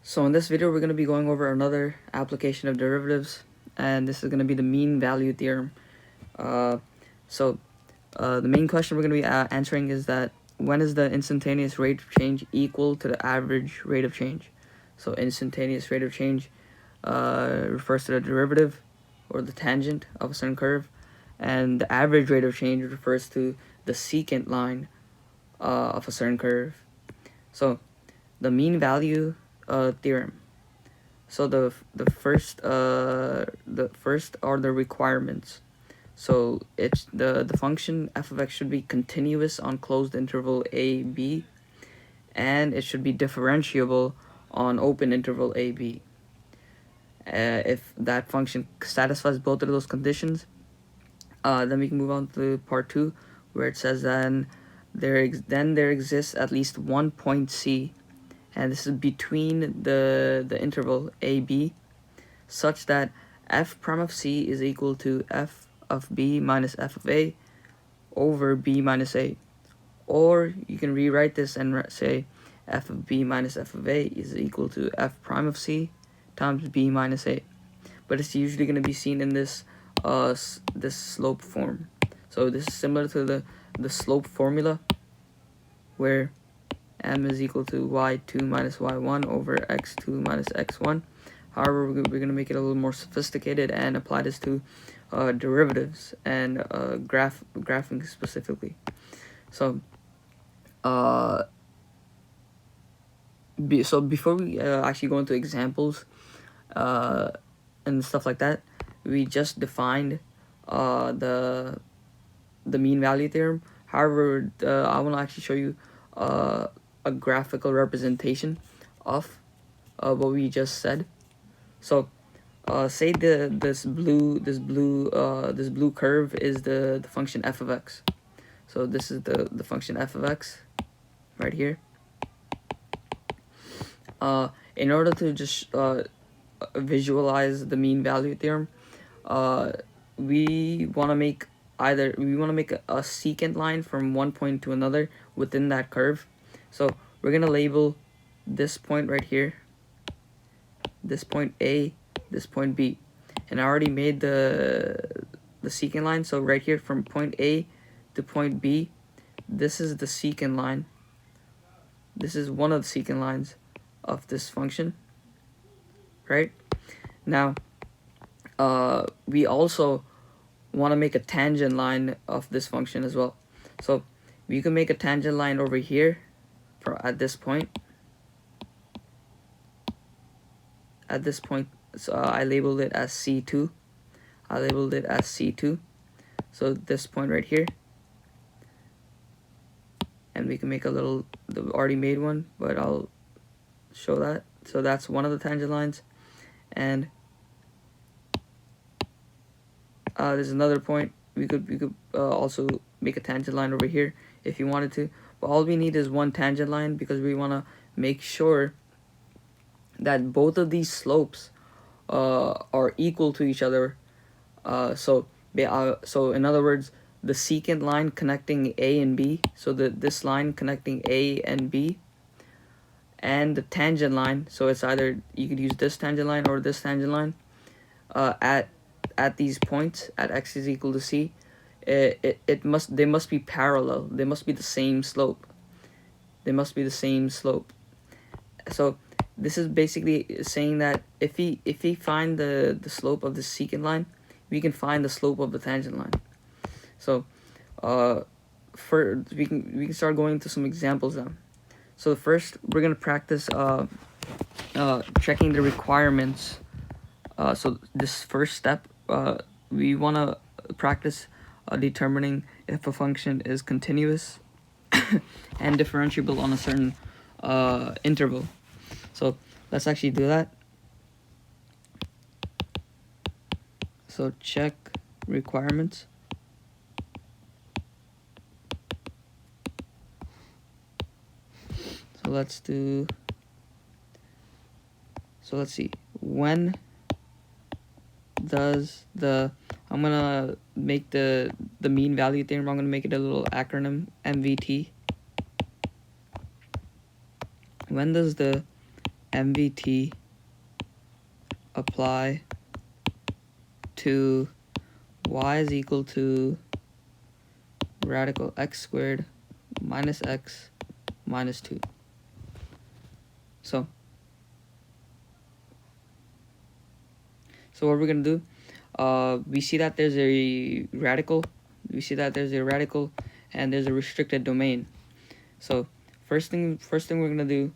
So in this video, we're going to be going over another application of derivatives, and this is going to be the mean value theorem. The main question we're going to be answering is that when is the instantaneous rate of change equal to the average rate of change? So instantaneous rate of change refers to the derivative or the tangent of a certain curve, and the average rate of change refers to the secant line of a certain curve. So the mean value theorem. So the first are the requirements. So it's the function f of x should be continuous on closed interval a b, and it should be differentiable on open interval a b. If that function satisfies both of those conditions, then we can move on to part 2, where it says then there exists at least one point c, and this is between the interval a b, such that f prime of c is equal to f of b minus f of a over b minus a. Or you can rewrite this and say f of b minus f of a is equal to f prime of c times b minus a. But it's usually going to be seen in this this slope form. So this is similar to the slope formula, where m is equal to y2 minus y1 over x2 minus x1. However, we're going to make it a little more sophisticated and apply this to derivatives and graphing specifically. So, before we actually go into examples and stuff like that, we just defined the mean value theorem. However, I want to actually show you a graphical representation of what we just said. So say this blue curve is the function f of x. So this is the function f of x right here. In order to just visualize the mean value theorem, we want to make a secant line from one point to another within that curve. So we're gonna label this point right here, this point A, this point B, and I already made the secant line. So right here from point A to point B, this is the secant line. This is one of the secant lines of this function, right? Now we also want to make a tangent line of this function as well. So we can make a tangent line over here at this point. So I labeled it as C2. So this point right here, and we can make a little, already made one, but I'll show that. So that's one of the tangent lines, and there's another point. We could also make a tangent line over here if you wanted to, but all we need is one tangent line because we want to make sure that both of these slopes are equal to each other. So in other words, the secant line connecting A and B, so this line connecting A and B, and the tangent line, so it's either you could use this tangent line or this tangent line, at these points at x is equal to c, they must be parallel. They must be the same slope. So this is basically saying that if we find the slope of the secant line, we can find the slope of the tangent line. So we can start going into some examples now. So first we're gonna practice checking the requirements. So this first step, we want to practice determining if a function is continuous and differentiable on a certain interval. So let's actually do that. So check requirements. So let's see, when does I'm gonna make the mean value theorem, I'm gonna make it a little acronym, MVT. When does the MVT apply to y is equal to radical x squared minus x minus 2. So what we're going to do, we see that there's a radical, and there's a restricted domain. So first thing we're going to do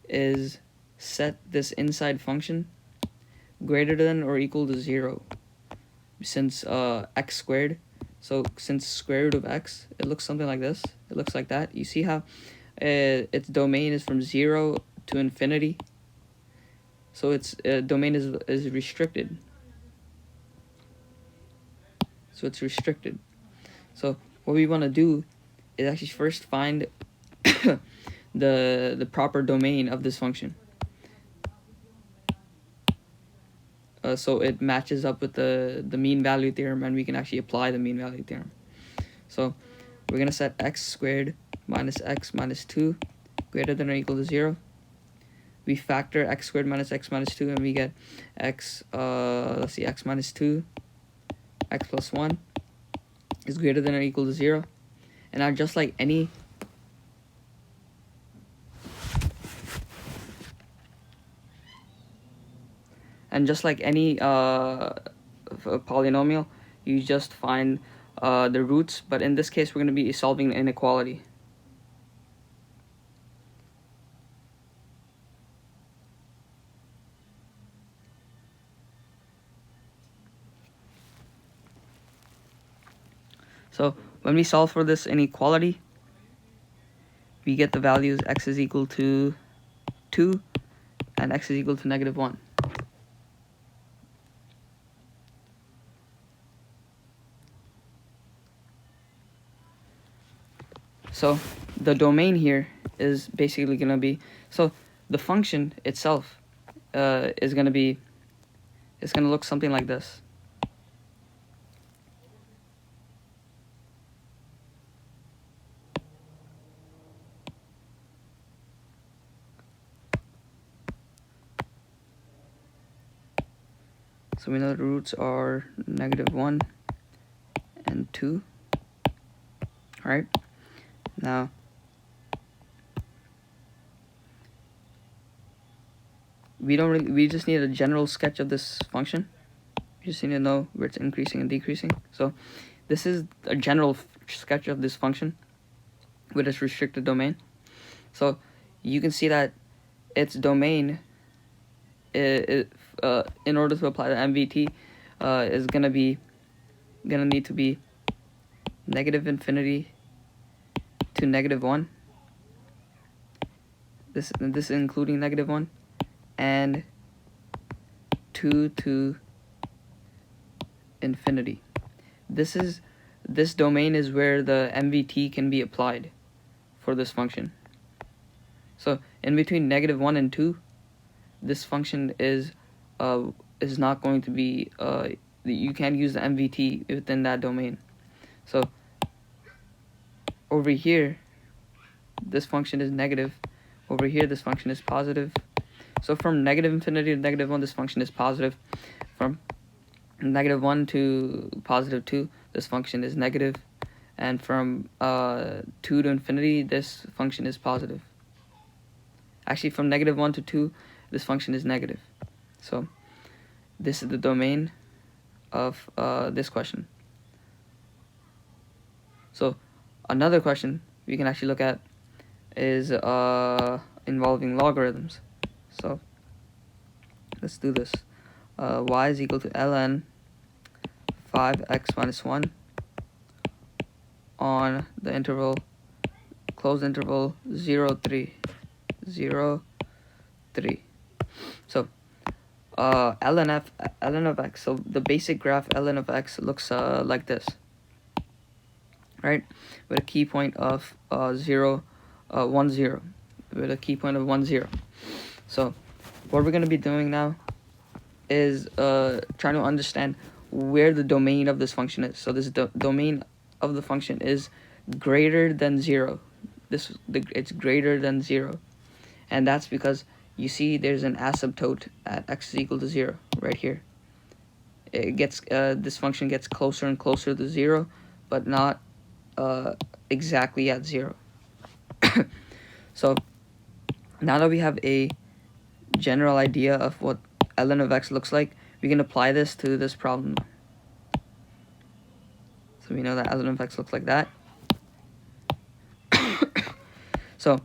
is set this inside function greater than or equal to 0, since x squared. So since square root of x, it looks something like this. It looks like that. You see how its domain is from 0 to infinity. So its domain is restricted. So it's restricted. So what we want to do is actually first find the proper domain of this function. So it matches up with the mean value theorem, and we can actually apply the mean value theorem. So we're going to set x squared minus x minus 2 greater than or equal to 0. We factor x squared minus x minus 2, and we get x, x minus 2, x plus 1 is greater than or equal to 0. And now just like any polynomial, you just find the roots, but in this case we're going to be solving the inequality. So when we solve for this inequality, we get the values x is equal to 2 and x is equal to -1. So the domain here is basically going to be, so the function itself is going to look something like this. So we know the roots are -1 and 2. Alright, now we just need a general sketch of this function. We just need to know where it's increasing and decreasing. So this is a general sketch of this function with its restricted domain. So you can see that its domain, in order to apply the MVT, is gonna need to be -infinity to -1. This is including -1, and 2 to infinity. This domain is where the MVT can be applied for this function. So in between -1 and 2, this function is not going to be, you can't use the MVT within that domain. So over here, this function is negative. Over here, this function is positive. So from -infinity to -1, this function is positive. From -1 to +2, this function is negative. And from 2 to infinity, this function is positive. Actually, from -1 to 2, this function is negative. So this is the domain of this question. So another question we can actually look at is involving logarithms. So let's do this. Y is equal to ln 5x minus 1 on the interval, closed interval 0, 3. So ln of x, so the basic graph ln of x looks like this, right? With a key point of 0, 1, 0, with a key point of 1, 0. So what we're going to be doing now is trying to understand where the domain of this function is. So this domain of the function is greater than 0. It's greater than 0, and that's because you see there's an asymptote at x is equal to 0 right here. It gets this function gets closer and closer to 0, but not exactly at 0. So now that we have a general idea of what ln of x looks like, we can apply this to this problem. So we know that ln of x looks like that. So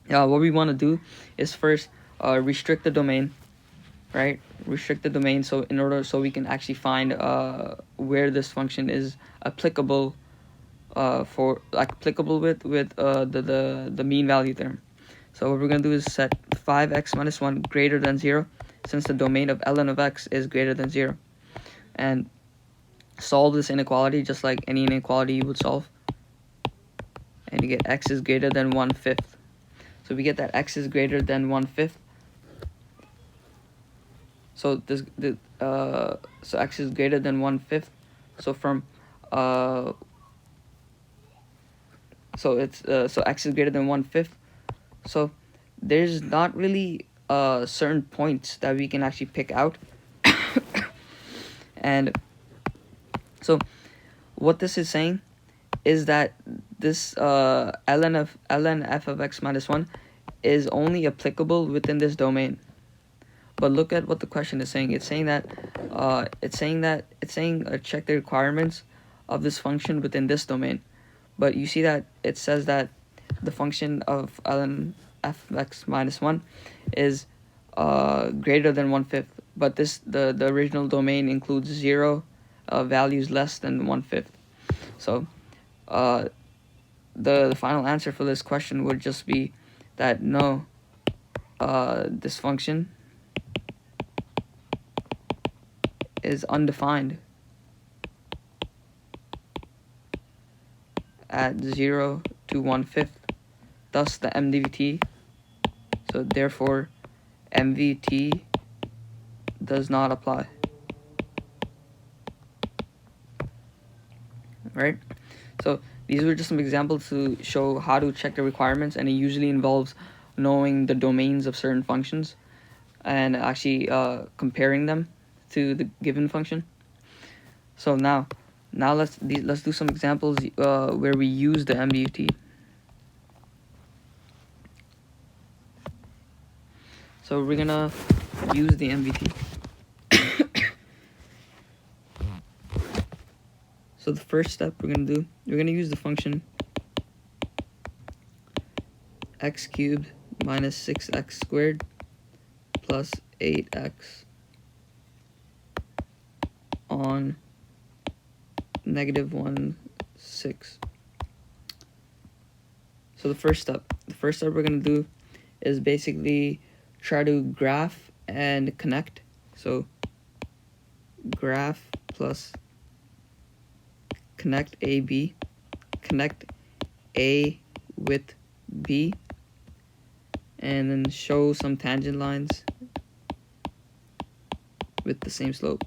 what we want to do is first restrict the domain, right? Restrict the domain so we can actually find where this function is applicable with the mean value theorem. So what we're going to do is set 5x minus 1 greater than 0, since the domain of ln of x is greater than 0, and solve this inequality just like any inequality you would solve, and you get x is greater than 1/5. So we get that x is greater than 1/5. So so x is greater than 1/5. So from so x is greater than 1/5. So there's not really certain points that we can actually pick out. And so what this is saying is that this ln f of x minus 1 is only applicable within this domain. But look at what the question is saying. It's saying check the requirements of this function within this domain. But you see that it says that the function of ln f of x minus 1 is greater than 1/5. But the original domain includes 0 values less than 1/5. So the final answer for this question would just be that no, this function is undefined at 0 to 1/5, thus the MVT. So therefore MVT does not apply. Right? So these were just some examples to show how to check the requirements, and it usually involves knowing the domains of certain functions and actually comparing them to the given function. So now let's do some examples where we use the MVT. So we're gonna use the MVT. So the first step we're gonna use the function x cubed minus 6x squared plus 8x on -1, 6. So the first step we're gonna do is basically try to graph and connect. So graph plus connect AB, connect A with B, and then show some tangent lines with the same slope.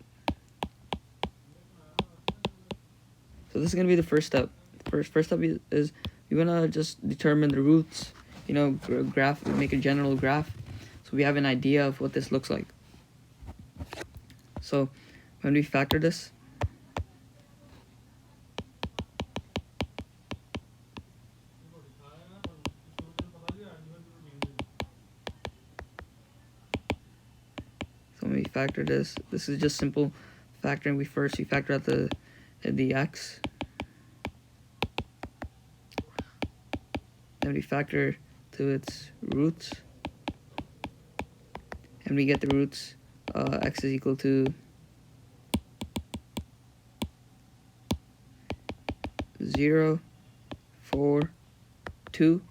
So this is going to be the first step. First step is we're going to just determine the roots, graph, make a general graph, so we have an idea of what this looks like. So when we factor this, this is just simple factoring. We factor out the x, then we factor to its roots, and we get the roots. X is equal to 0, 4, 2,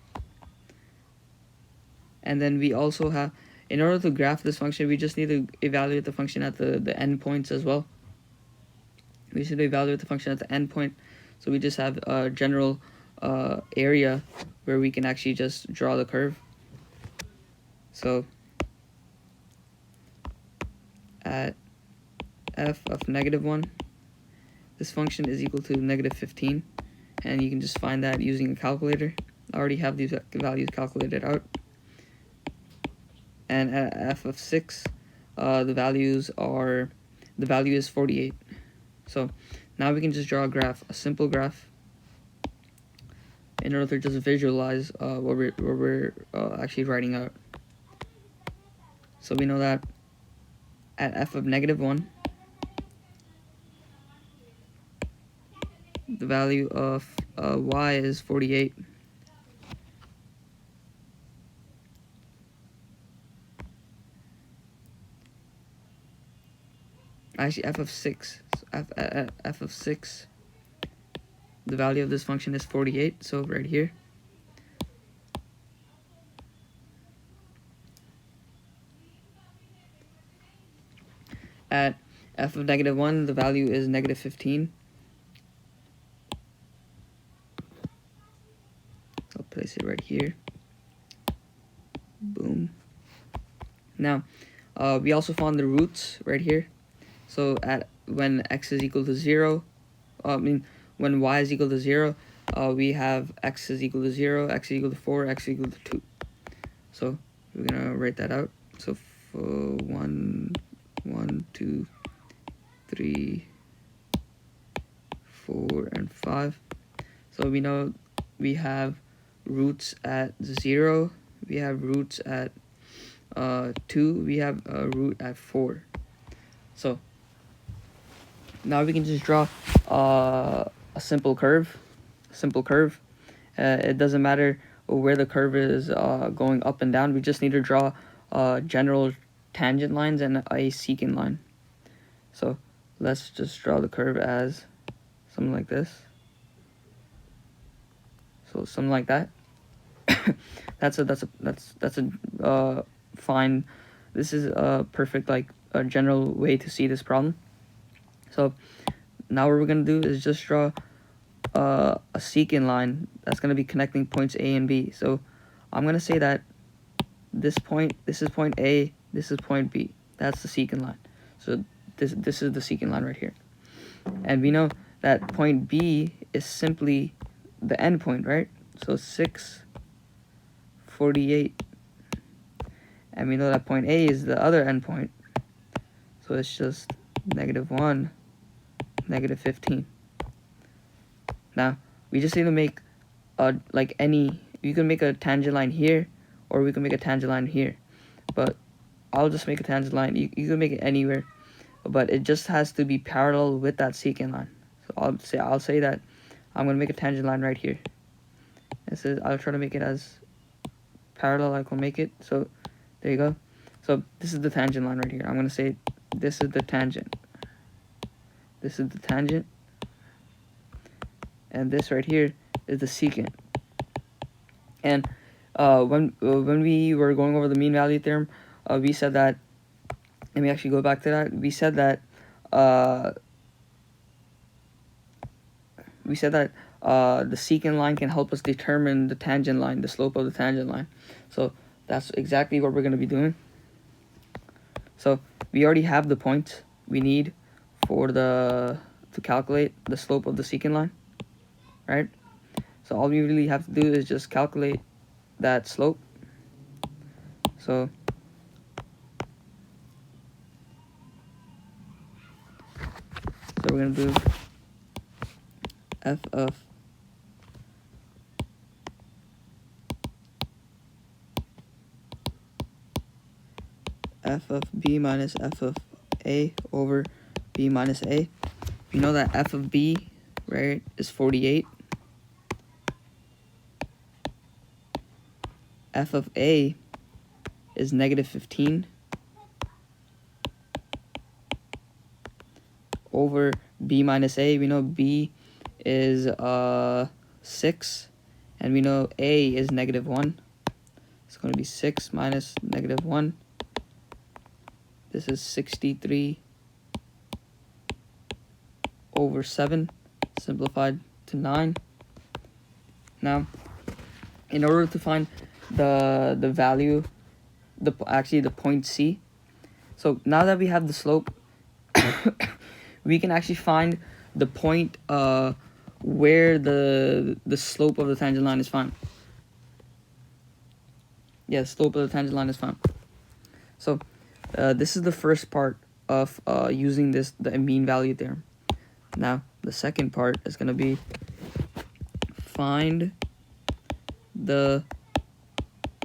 and then we also have, in order to graph this function, we just need to evaluate the function at the endpoints as well. We should evaluate the function at the endpoint, so we just have a general area where we can actually just draw the curve. So at f of -1, this function is equal to -15, and you can just find that using a calculator. I already have these values calculated out. and at f of 6, the value is 48. So now we can just draw a simple graph, in order to just visualize what we're actually writing out. So we know that at f of -1, the value of y is 48. Actually, f of 6. So f of 6, the value of this function is 48. So right here. At f of -1, the value is -15. I'll place it right here. Boom. Now, we also found the roots right here. So when x is equal to 0, when y is equal to 0, we have x is equal to 0, x is equal to 4, x is equal to 2. So we're gonna write that out. So for 1, 2, 3, 4, and 5. So we know we have roots at 0, we have roots at 2, we have a root at 4. So now we can just draw a simple curve. It doesn't matter where the curve is going up and down. We just need to draw general tangent lines and a secant line. So let's just draw the curve as something like this. So something like that. that's a fine. This is a perfect, like, a general way to see this problem. So now what we're gonna do is just draw a secant line that's gonna be connecting points A and B. So I'm gonna say that this is point A, this is point B. That's the secant line. So this is the secant line right here. And we know that point B is simply the end point, right? So 6, 48. And we know that point A is the other end point. So it's just -1, -15. Now we just need to make you can make a tangent line here, or we can make a tangent line here, but I'll just make a tangent line. You can make it anywhere, but it just has to be parallel with that secant line. So I'll say that I'm gonna make a tangent line right here. I'll try to make it as parallel I can make it. So there you go. So this is the tangent line right here. I'm gonna say this is the tangent. This is the tangent. And this right here is the secant. And when we were going over the mean value theorem, we said that, let me actually go back to that. We said that the secant line can help us determine the tangent line, the slope of the tangent line. So that's exactly what we're going to be doing. So we already have the points we need to calculate the slope of the secant line, right? So all we really have to do is just calculate that slope. So we're going to do f of b minus f of a over b minus a. We know that f of b, right, is 48. F of a is -15 over b minus a. We know b is 6, and we know a is -1. It's going to be 6 minus -1. This is 63 over 7, simplified to 9. Now, in order to find the value, the point C, so now that we have the slope, we can actually find the point where the slope of the tangent line is found. Yeah, slope of the tangent line is found. So this is the first part of using the mean value theorem. Now the second part is going to be find the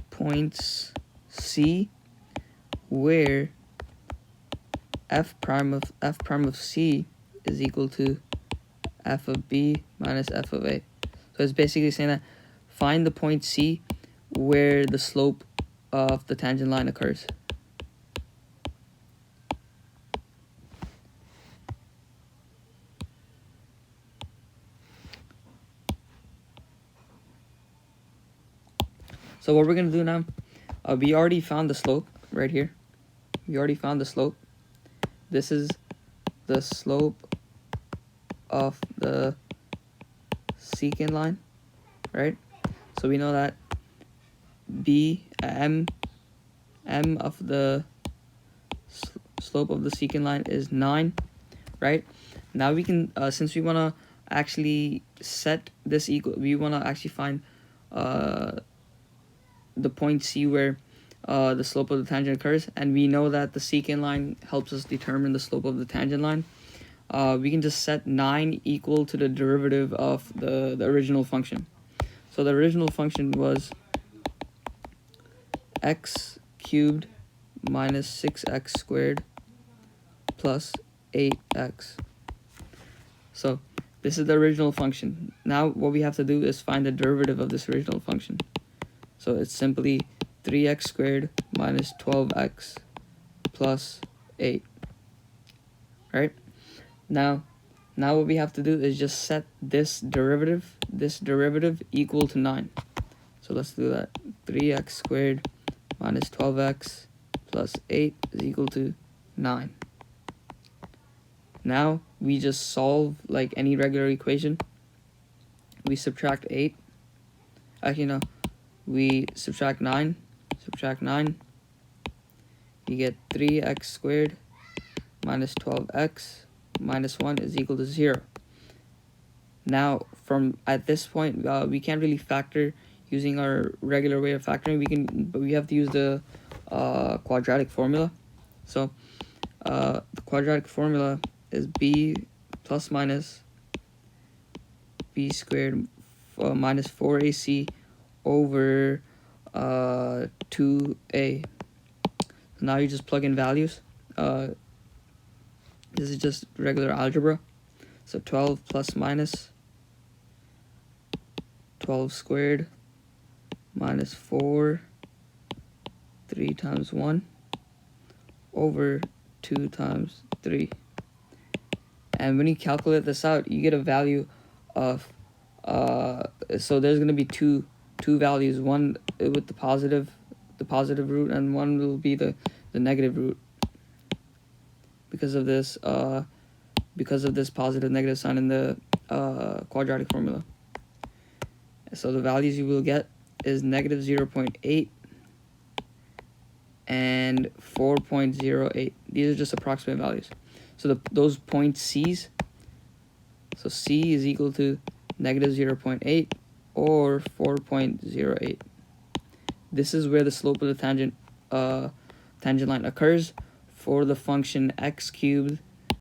points C where f prime of C is equal to f of B minus f of A. So it's basically saying that find the point C where the slope of the tangent line occurs. So what we're going to do now, we already found the slope right here. We already found the slope. This is the slope of the secant line, right? So we know that m of the slope of the secant line is 9, right? Now we can, since we want to actually set this equal, we want to actually find the point C where the slope of the tangent occurs, and we know that the secant line helps us determine the slope of the tangent line. We can just set 9 equal to the derivative of the original function. So the original function was x cubed minus 6x squared plus 8x. So this is the original function. Now what we have to do is find the derivative of this original function. So it's simply 3x squared minus 12x plus 8. Right? Now what we have to do is just set this derivative equal to 9. So let's do that. 3x squared minus 12x plus 8 is equal to 9. Now we just solve like any regular equation. We subtract 8. Actually, no. We subtract 9. You get 3x squared minus 12x minus 1 is equal to 0. Now, from at this point, we can't really factor using our regular way of factoring. But we have to use the quadratic formula. So the quadratic formula is b plus minus b squared minus 4ac over 2a. So now you just plug in values. This is just regular algebra. So 12 plus minus 12 squared minus 4, 3 times 1 over 2 times 3. And when you calculate this out, you get a value of, so there's going to be two values, one with the positive root, and one will be the negative root. Because of this positive negative sign in the quadratic formula. So the values you will get is negative 0.8 and 4.08. These are just approximate values. So those point C's, so C is equal to negative 0.8 or 4.08. This is where the slope of the tangent line occurs for the function x cubed